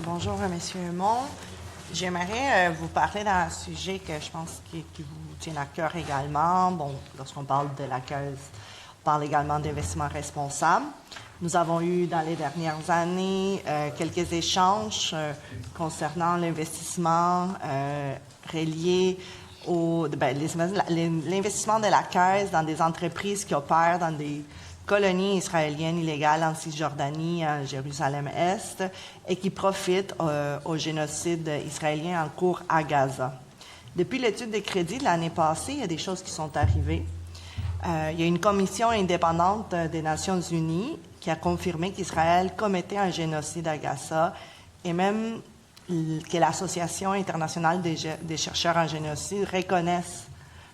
Bonjour, Monsieur Mon. J'aimerais vous parler d'un sujet que je pense qui vous tient à cœur également. Bon, lorsqu'on parle de la Caisse, on parle également d'investissement responsable. Nous avons eu dans les dernières années quelques échanges concernant l'investissement relié l'investissement de la Caisse dans des entreprises qui opèrent dans des colonies israéliennes illégales en Cisjordanie, en Jérusalem-Est, et qui profitent au génocide israélien en cours à Gaza. Depuis l'étude des crédits de l'année passée, il y a des choses qui sont arrivées. Il y a une commission indépendante des Nations Unies qui a confirmé qu'Israël commettait un génocide à Gaza et même que l'Association internationale des chercheurs en génocide reconnaisse,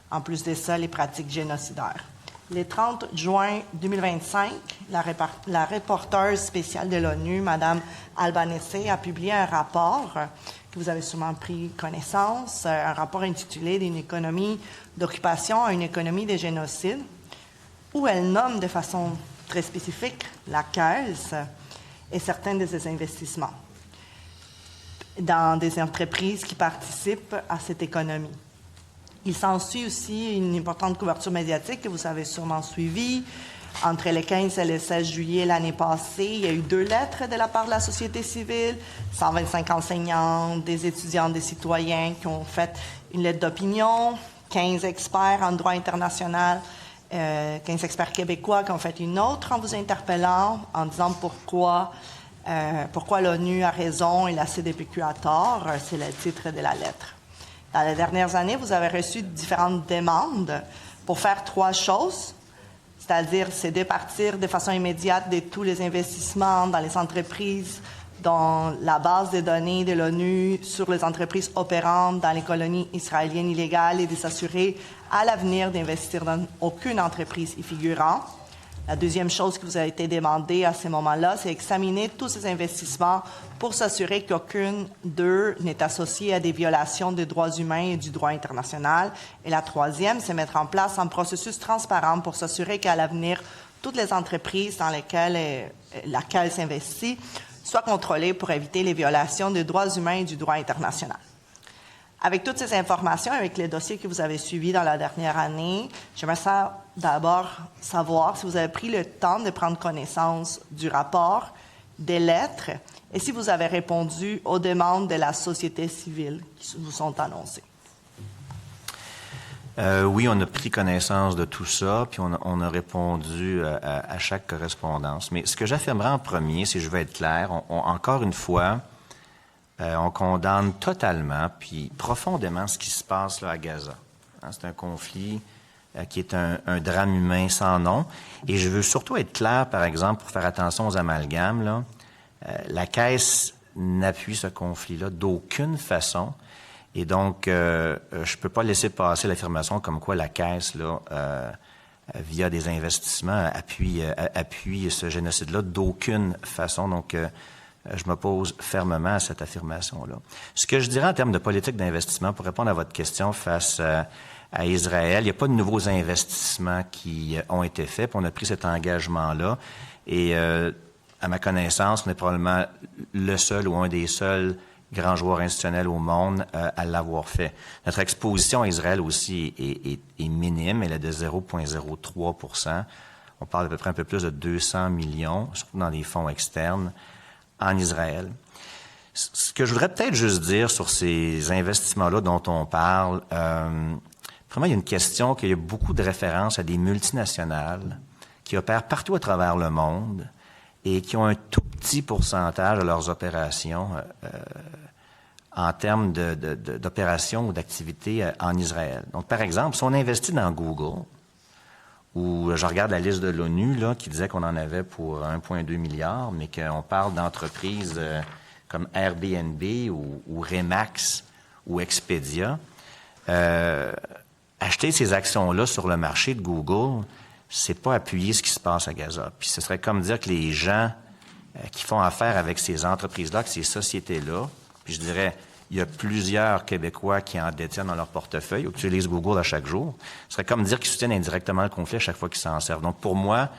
en plus de ça, les pratiques génocidaires. Le 30 juin 2025, la reporteuse spéciale de l'ONU, Mme Albanese, a publié un rapport que vous avez sûrement pris connaissance, un rapport intitulé « D'une économie d'occupation à une économie de génocide », où elle nomme de façon très spécifique la Caisse et certains de ses investissements dans des entreprises qui participent à cette économie. Il s'ensuit aussi une importante couverture médiatique que vous avez sûrement suivie. Entre le 15 et le 16 juillet l'année passée, il y a eu 2 lettres de la part de la société civile, 125 enseignants, des étudiants, des citoyens qui ont fait une lettre d'opinion, 15 experts en droit international, 15 experts québécois qui ont fait une autre en vous interpellant, en disant pourquoi l'ONU a raison et la CDPQ a tort. C'est le titre de la lettre. Dans les dernières années, vous avez reçu différentes demandes pour faire 3 choses, c'est-à-dire c'est départir de façon immédiate de tous les investissements dans les entreprises, dans la base de données de l'ONU sur les entreprises opérantes dans les colonies israéliennes illégales et de s'assurer à l'avenir d'investir dans aucune entreprise y figurant. La deuxième chose qui vous a été demandée à ce moment-là, c'est examiner tous ces investissements pour s'assurer qu'aucune d'eux n'est associée à des violations des droits humains et du droit international. Et la troisième, c'est mettre en place un processus transparent pour s'assurer qu'à l'avenir, toutes les entreprises dans lesquelles la Caisse s'investit soient contrôlées pour éviter les violations des droits humains et du droit international. Avec toutes ces informations, avec les dossiers que vous avez suivis dans la dernière année, j'aimerais d'abord savoir si vous avez pris le temps de prendre connaissance du rapport, des lettres, et si vous avez répondu aux demandes de la société civile qui vous sont annoncées. Oui, on a pris connaissance de tout ça, puis on a répondu à chaque correspondance. Mais ce que j'affirmerai en premier, si je veux être clair, encore une fois, on condamne totalement puis profondément ce qui se passe là à Gaza. C'est un conflit qui est un drame humain sans nom. Et je veux surtout être clair, par exemple, pour faire attention aux amalgames, là, la Caisse n'appuie ce conflit-là d'aucune façon. Et donc, je peux pas laisser passer l'affirmation comme quoi la Caisse, là, via des investissements, appuie ce génocide-là d'aucune façon. Donc, je m'oppose fermement à cette affirmation-là. Ce que je dirais en termes de politique d'investissement, pour répondre à votre question face à Israël, il n'y a pas de nouveaux investissements qui ont été faits, puis on a pris cet engagement-là. Et à ma connaissance, on est probablement le seul ou un des seuls grands joueurs institutionnels au monde à l'avoir fait. Notre exposition à Israël aussi est minime, elle est de 0,03 %. On parle d'à peu près un peu plus de 200 millions, surtout dans des fonds externes, en Israël. Ce que je voudrais peut-être juste dire sur ces investissements-là dont on parle, vraiment, il y a une question qu'il y a beaucoup de références à des multinationales qui opèrent partout à travers le monde et qui ont un tout petit pourcentage de leurs opérations en termes d'opérations ou d'activités en Israël. Donc, par exemple, si on investit dans Google, où je regarde la liste de l'ONU là, qui disait qu'on en avait pour 1,2 milliard, mais qu'on parle d'entreprises comme Airbnb ou Remax ou Expedia, acheter ces actions-là sur le marché de Google, c'est pas appuyer ce qui se passe à Gaza. Puis ce serait comme dire que les gens qui font affaire avec ces entreprises-là, avec ces sociétés-là, puis je dirais, il y a plusieurs Québécois qui en détiennent dans leur portefeuille ou qui utilisent Google à chaque jour. Ce serait comme dire qu'ils soutiennent indirectement le conflit à chaque fois qu'ils s'en servent. Donc, pour moi,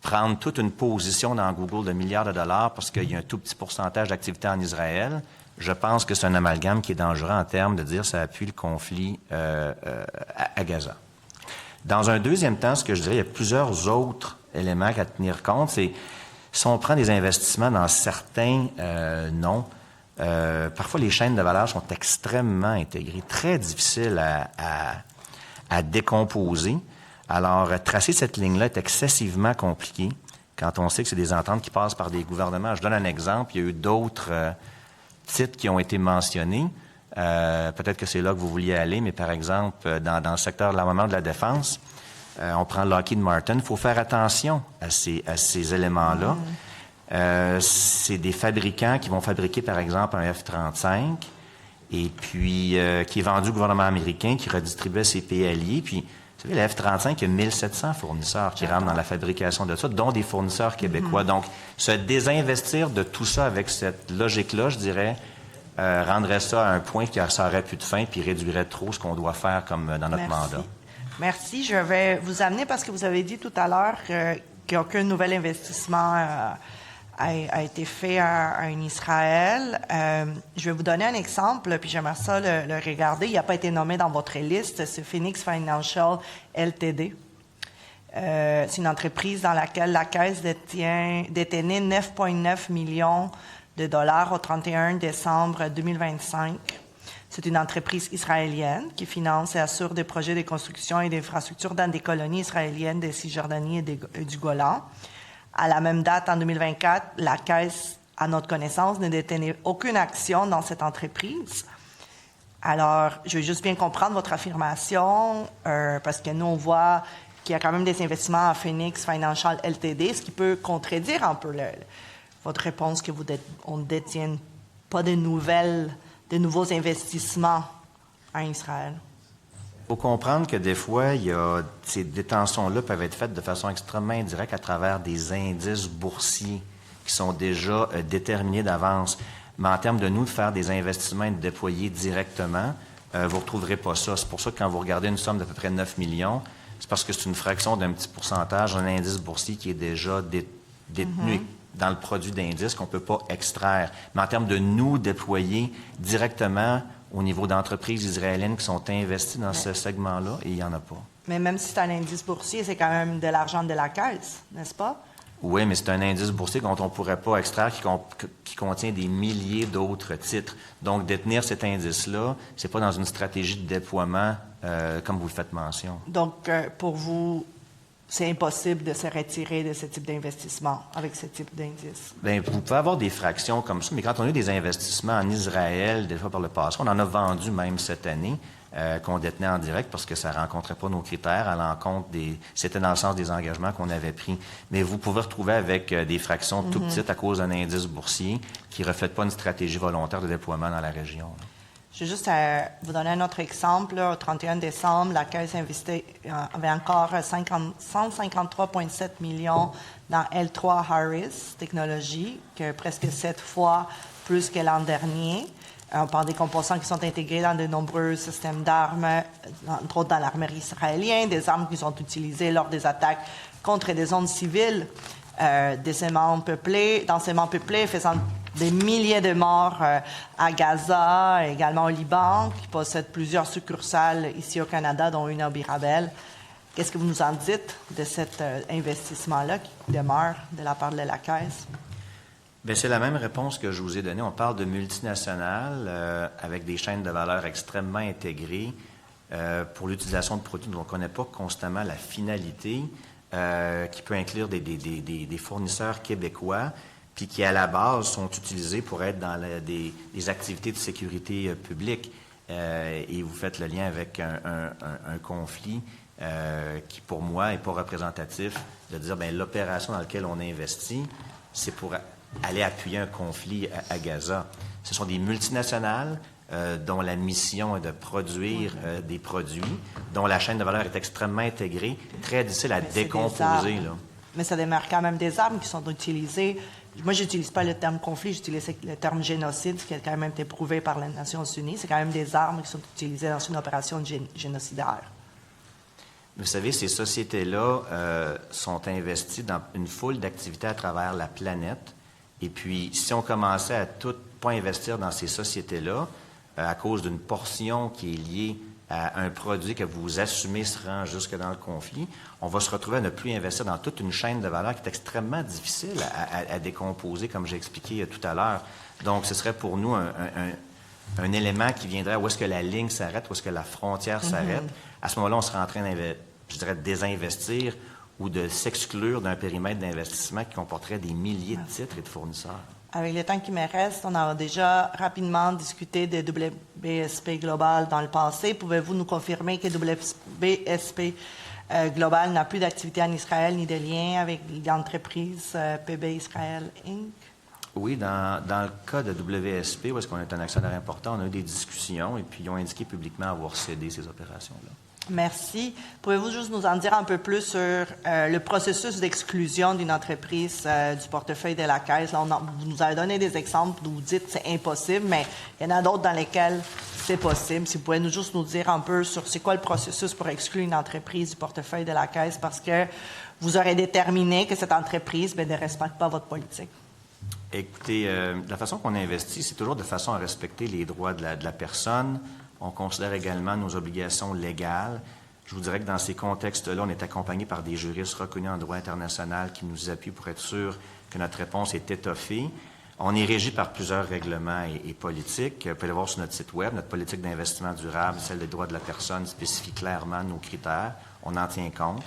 prendre toute une position dans Google de milliards de dollars parce qu'il y a un tout petit pourcentage d'activité en Israël, je pense que c'est un amalgame qui est dangereux en termes de dire ça appuie le conflit à Gaza. Dans un deuxième temps, ce que je dirais, il y a plusieurs autres éléments à tenir compte. C'est si on prend des investissements dans certains noms, parfois les chaînes de valeur sont extrêmement intégrées, très difficiles à décomposer. Alors, tracer cette ligne-là est excessivement compliqué quand on sait que c'est des ententes qui passent par des gouvernements. Je donne un exemple. Il y a eu d'autres titres qui ont été mentionnés. Peut-être que c'est là que vous vouliez aller, mais par exemple, dans le secteur de l'armement de la défense, on prend Lockheed Martin. Il faut faire attention à ces éléments-là. C'est des fabricants qui vont fabriquer, par exemple, un F-35 et puis qui est vendu au gouvernement américain, qui redistribuait ses pays alliés. Puis, vous savez, le F-35, il y a 1700 fournisseurs qui rentrent dans la fabrication de ça, dont des fournisseurs québécois. Donc, se désinvestir de tout ça avec cette logique-là, je dirais, rendrait ça à un point qui ça aurait plus de fin puis réduirait trop ce qu'on doit faire comme dans notre mandat. Merci. Je vais vous amener parce que vous avez dit tout à l'heure qu'aucun nouvel investissement a été fait en Israël. Je vais vous donner un exemple, puis j'aimerais ça le regarder. Il n'a pas été nommé dans votre liste. C'est Phoenix Financial Ltd. C'est une entreprise dans laquelle la Caisse détenait 9,9 millions de dollars au 31 décembre 2025. C'est une entreprise israélienne qui finance et assure des projets de construction et d'infrastructures dans des colonies israéliennes de Cisjordanie et du Golan. À la même date, en 2024, la Caisse, à notre connaissance, ne détenait aucune action dans cette entreprise. Alors, je veux juste bien comprendre votre affirmation, parce que nous, on voit qu'il y a quand même des investissements à Phoenix Financial Ltd, ce qui peut contredire un peu votre réponse qu'on ne détienne pas de nouveaux investissements en Israël. Il faut comprendre que des fois, ces détentions-là peuvent être faites de façon extrêmement indirecte à travers des indices boursiers qui sont déjà déterminés d'avance. Mais en termes de nous, de faire des investissements et de déployer directement, vous ne retrouverez pas ça. C'est pour ça que quand vous regardez une somme d'à peu près 9 millions, c'est parce que c'est une fraction d'un petit pourcentage d'un indice boursier qui est déjà détenu dans le produit d'indice qu'on ne peut pas extraire. Mais en termes de nous déployer directement au niveau d'entreprises israéliennes qui sont investies dans ce segment-là, et il n'y en a pas. Mais même si c'est un indice boursier, c'est quand même de l'argent de la Caisse, n'est-ce pas? Oui, mais c'est un indice boursier dont on ne pourrait pas extraire, qui contient des milliers d'autres titres. Donc, détenir cet indice-là, c'est pas dans une stratégie de déploiement comme vous le faites mention. Donc, pour vous, c'est impossible de se retirer de ce type d'investissement avec ce type d'indice? Bien, vous pouvez avoir des fractions comme ça, mais quand on a eu des investissements en Israël, des fois par le passé, on en a vendu même cette année, qu'on détenait en direct parce que ça ne rencontrait pas nos critères à l'encontre c'était dans le sens des engagements qu'on avait pris. Mais vous pouvez retrouver avec des fractions tout petites à cause d'un indice boursier qui ne reflète pas une stratégie volontaire de déploiement dans la région. Je vais juste vous donner un autre exemple. Au 31 décembre, la Caisse avait encore 153,7 millions dans L3 Harris Technologies, qui est presque 7 fois plus que l'an dernier. On parle des composants qui sont intégrés dans de nombreux systèmes d'armes, entre autres dans l'armée israélienne, des armes qui sont utilisées lors des attaques contre des zones civiles, densément peuplées, faisant des milliers de morts à Gaza, également au Liban, qui possède plusieurs succursales ici au Canada, dont une à Birabel. Qu'est-ce que vous nous en dites de cet investissement-là qui demeure de la part de la Caisse? Bien, c'est la même réponse que je vous ai donnée. On parle de multinationales avec des chaînes de valeur extrêmement intégrées pour l'utilisation de produits dont on ne connaît pas constamment la finalité, qui peut inclure des fournisseurs québécois, puis qui, à la base, sont utilisés pour être dans des activités de sécurité publique. Et vous faites le lien avec un conflit qui, pour moi, n'est pas représentatif de dire, bien, l'opération dans laquelle on investit, c'est pour aller appuyer un conflit à Gaza. Ce sont des multinationales dont la mission est de produire des produits, dont la chaîne de valeur est extrêmement intégrée, très difficile à décomposer. Là. Mais ça demeure quand même des armes qui sont utilisées. Moi, je n'utilise pas le terme conflit, j'utilise le terme génocide, qui a quand même été prouvé par les Nations unies. C'est quand même des armes qui sont utilisées dans une opération génocidaire. Vous savez, ces sociétés-là sont investies dans une foule d'activités à travers la planète. Et puis, si on commençait à tout pas investir dans ces sociétés-là, à cause d'une portion qui est liée à un produit que vous assumez se rend jusque dans le conflit, on va se retrouver à ne plus investir dans toute une chaîne de valeur qui est extrêmement difficile à décomposer, comme j'ai expliqué tout à l'heure. Donc, ce serait pour nous un élément qui viendrait où est-ce que la ligne s'arrête, où est-ce que la frontière s'arrête. À ce moment-là, on serait en train de désinvestir ou de s'exclure d'un périmètre d'investissement qui comporterait des milliers de titres et de fournisseurs. Avec le temps qui me reste, on a déjà rapidement discuté de WSP Global dans le passé. Pouvez-vous nous confirmer que WSP Global n'a plus d'activité en Israël ni de lien avec l'entreprise PB Israël Inc.? Oui, dans le cas de WSP, où est-ce qu'on est un actionnaire important, on a eu des discussions et puis ils ont indiqué publiquement avoir cédé ces opérations-là. Merci. Pouvez-vous juste nous en dire un peu plus sur le processus d'exclusion d'une entreprise du portefeuille de la Caisse? Là, vous nous avez donné des exemples où vous dites que c'est impossible, mais il y en a d'autres dans lesquels c'est possible. Si vous pouvez juste nous dire un peu sur c'est quoi le processus pour exclure une entreprise du portefeuille de la Caisse parce que vous aurez déterminé que cette entreprise ne respecte pas votre politique. Écoutez, la façon qu'on investit, c'est toujours de façon à respecter les droits de la personne. On considère également nos obligations légales. Je vous dirais que dans ces contextes-là, on est accompagné par des juristes reconnus en droit international qui nous appuient pour être sûr que notre réponse est étoffée. On est régi par plusieurs règlements et politiques. Vous pouvez le voir sur notre site Web. Notre politique d'investissement durable, celle des droits de la personne, spécifie clairement nos critères. On en tient compte.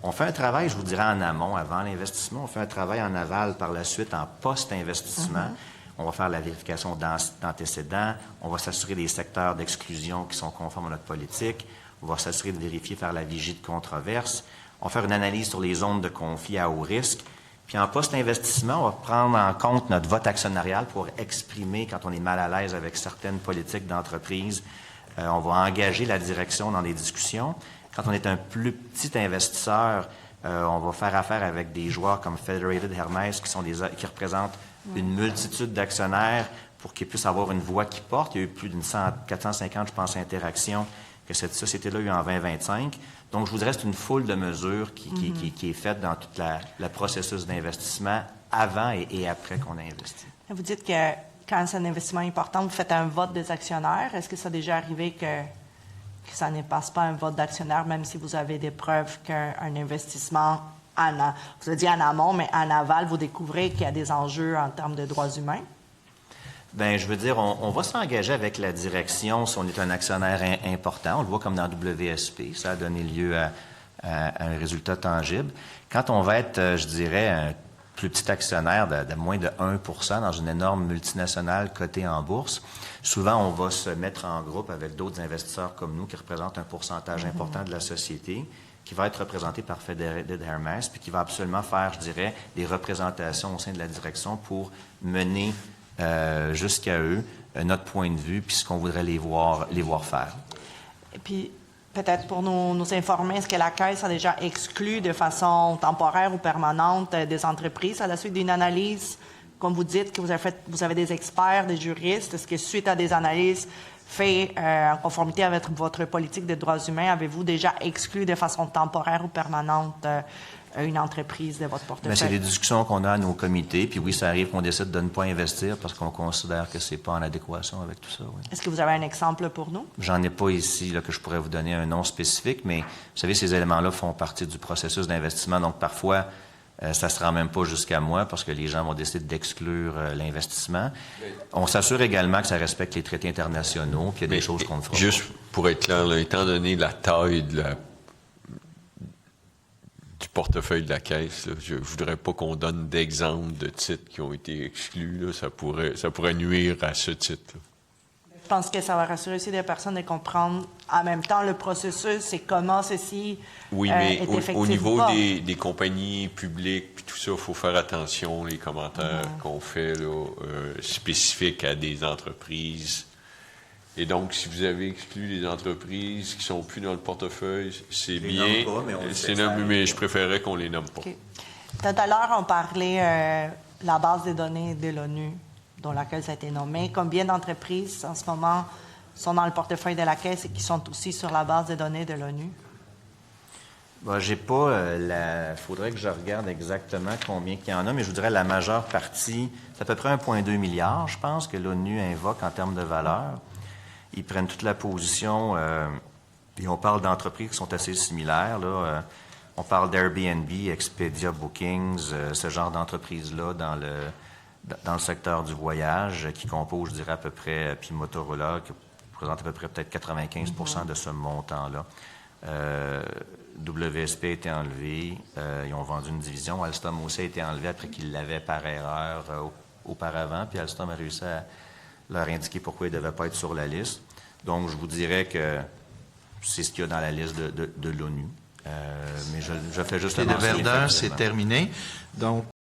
On fait un travail, je vous dirais, en amont, avant l'investissement. On fait un travail en aval par la suite, en post-investissement. On va faire la vérification d'antécédents. On va s'assurer des secteurs d'exclusion qui sont conformes à notre politique. On va s'assurer de vérifier, faire la vigie de controverse. On va faire une analyse sur les zones de conflit à haut risque. Puis en post-investissement, on va prendre en compte notre vote actionnarial pour exprimer quand on est mal à l'aise avec certaines politiques d'entreprise. On va engager la direction dans des discussions. Quand on est un plus petit investisseur, on va faire affaire avec des joueurs comme Federated Hermes qui représentent une multitude d'actionnaires pour qu'ils puissent avoir une voix qui porte. Il y a eu plus d'une 450, je pense, interactions que cette société-là a eu en 2025. Donc, je vous dirais, c'est une foule de mesures qui est faite dans tout le processus d'investissement avant et après qu'on a investi. Vous dites que quand c'est un investissement important, vous faites un vote des actionnaires. Est-ce que ça a déjà arrivé que ça ne passe pas un vote d'actionnaire, même si vous avez des preuves qu'un investissement, vous avez dit en amont, mais en aval, vous découvrez qu'il y a des enjeux en termes de droits humains? Bien, je veux dire, on va s'engager avec la direction si on est un actionnaire important. On le voit comme dans WSP. Ça a donné lieu à un résultat tangible. Quand on va être, je dirais, un plus petit actionnaire de moins de 1% dans une énorme multinationale cotée en bourse, souvent, on va se mettre en groupe avec d'autres investisseurs comme nous qui représentent un pourcentage important de la société, qui va être représenté par Federated Hermes, puis qui va absolument faire, je dirais, des représentations au sein de la direction pour mener jusqu'à eux notre point de vue, puis ce qu'on voudrait les voir faire. Et puis, peut-être pour nous informer, est-ce que la Caisse a déjà exclu de façon temporaire ou permanente des entreprises à la suite d'une analyse? Comme vous dites que vous avez des experts, des juristes, est-ce que suite à des analyses faites en conformité avec votre politique de droits humains, avez-vous déjà exclu de façon temporaire ou permanente une entreprise de votre portefeuille? Bien, c'est des discussions qu'on a à nos comités, puis oui, ça arrive qu'on décide de ne pas investir parce qu'on considère que c'est pas en adéquation avec tout ça. Oui. Est-ce que vous avez un exemple pour nous? J'en ai pas ici là, que je pourrais vous donner un nom spécifique, mais vous savez, ces éléments-là font partie du processus d'investissement, donc parfois, ça ne se rend même pas jusqu'à moi parce que les gens vont décider d'exclure l'investissement. On s'assure également que ça respecte les traités internationaux, puis il y a des choses qu'on ne fera pas. Juste pour être clair, là, étant donné la taille du portefeuille de la Caisse, là, je ne voudrais pas qu'on donne d'exemples de titres qui ont été exclus. Là, ça pourrait nuire à ce titre. Je pense que ça va rassurer aussi des personnes de comprendre en même temps le processus et comment ceci oui, mais est effectif au niveau ou pas. des compagnies publiques, puis tout ça, il faut faire attention, les commentaires qu'on fait là, spécifiques à des entreprises. Et donc, si vous avez exclu les entreprises qui ne sont plus dans le portefeuille, c'est bien. Pas, mais mais je préférerais qu'on les nomme pas. Okay. Tout à l'heure, on parlait la base des données de l'ONU, dont laquelle ça a été nommé. Combien d'entreprises, en ce moment, sont dans le portefeuille de la Caisse et qui sont aussi sur la base des données de l'ONU? J'ai pas faudrait que je regarde exactement combien qu'il y en a, mais je vous dirais la majeure partie, c'est à peu près 1,2 milliard, je pense, que l'ONU invoque en termes de valeur. Ils prennent toute la position, et on parle d'entreprises qui sont assez similaires, là. On parle d'Airbnb, Expedia, Bookings, ce genre d'entreprises-là dans le secteur du voyage, qui composent, je dirais, à peu près, puis Motorola, qui représente à peu près peut-être 95% de ce montant-là. WSP a été enlevé, ils ont vendu une division. Alstom aussi a été enlevé après qu'ils l'avaient par erreur auparavant, puis Alstom a réussi à leur indiquer pourquoi ils ne devaient pas être sur la liste. Donc, je vous dirais que c'est ce qu'il y a dans la liste de l'ONU. Mais je fais juste le mentionner. Le Verdun, c'est terminé. Donc,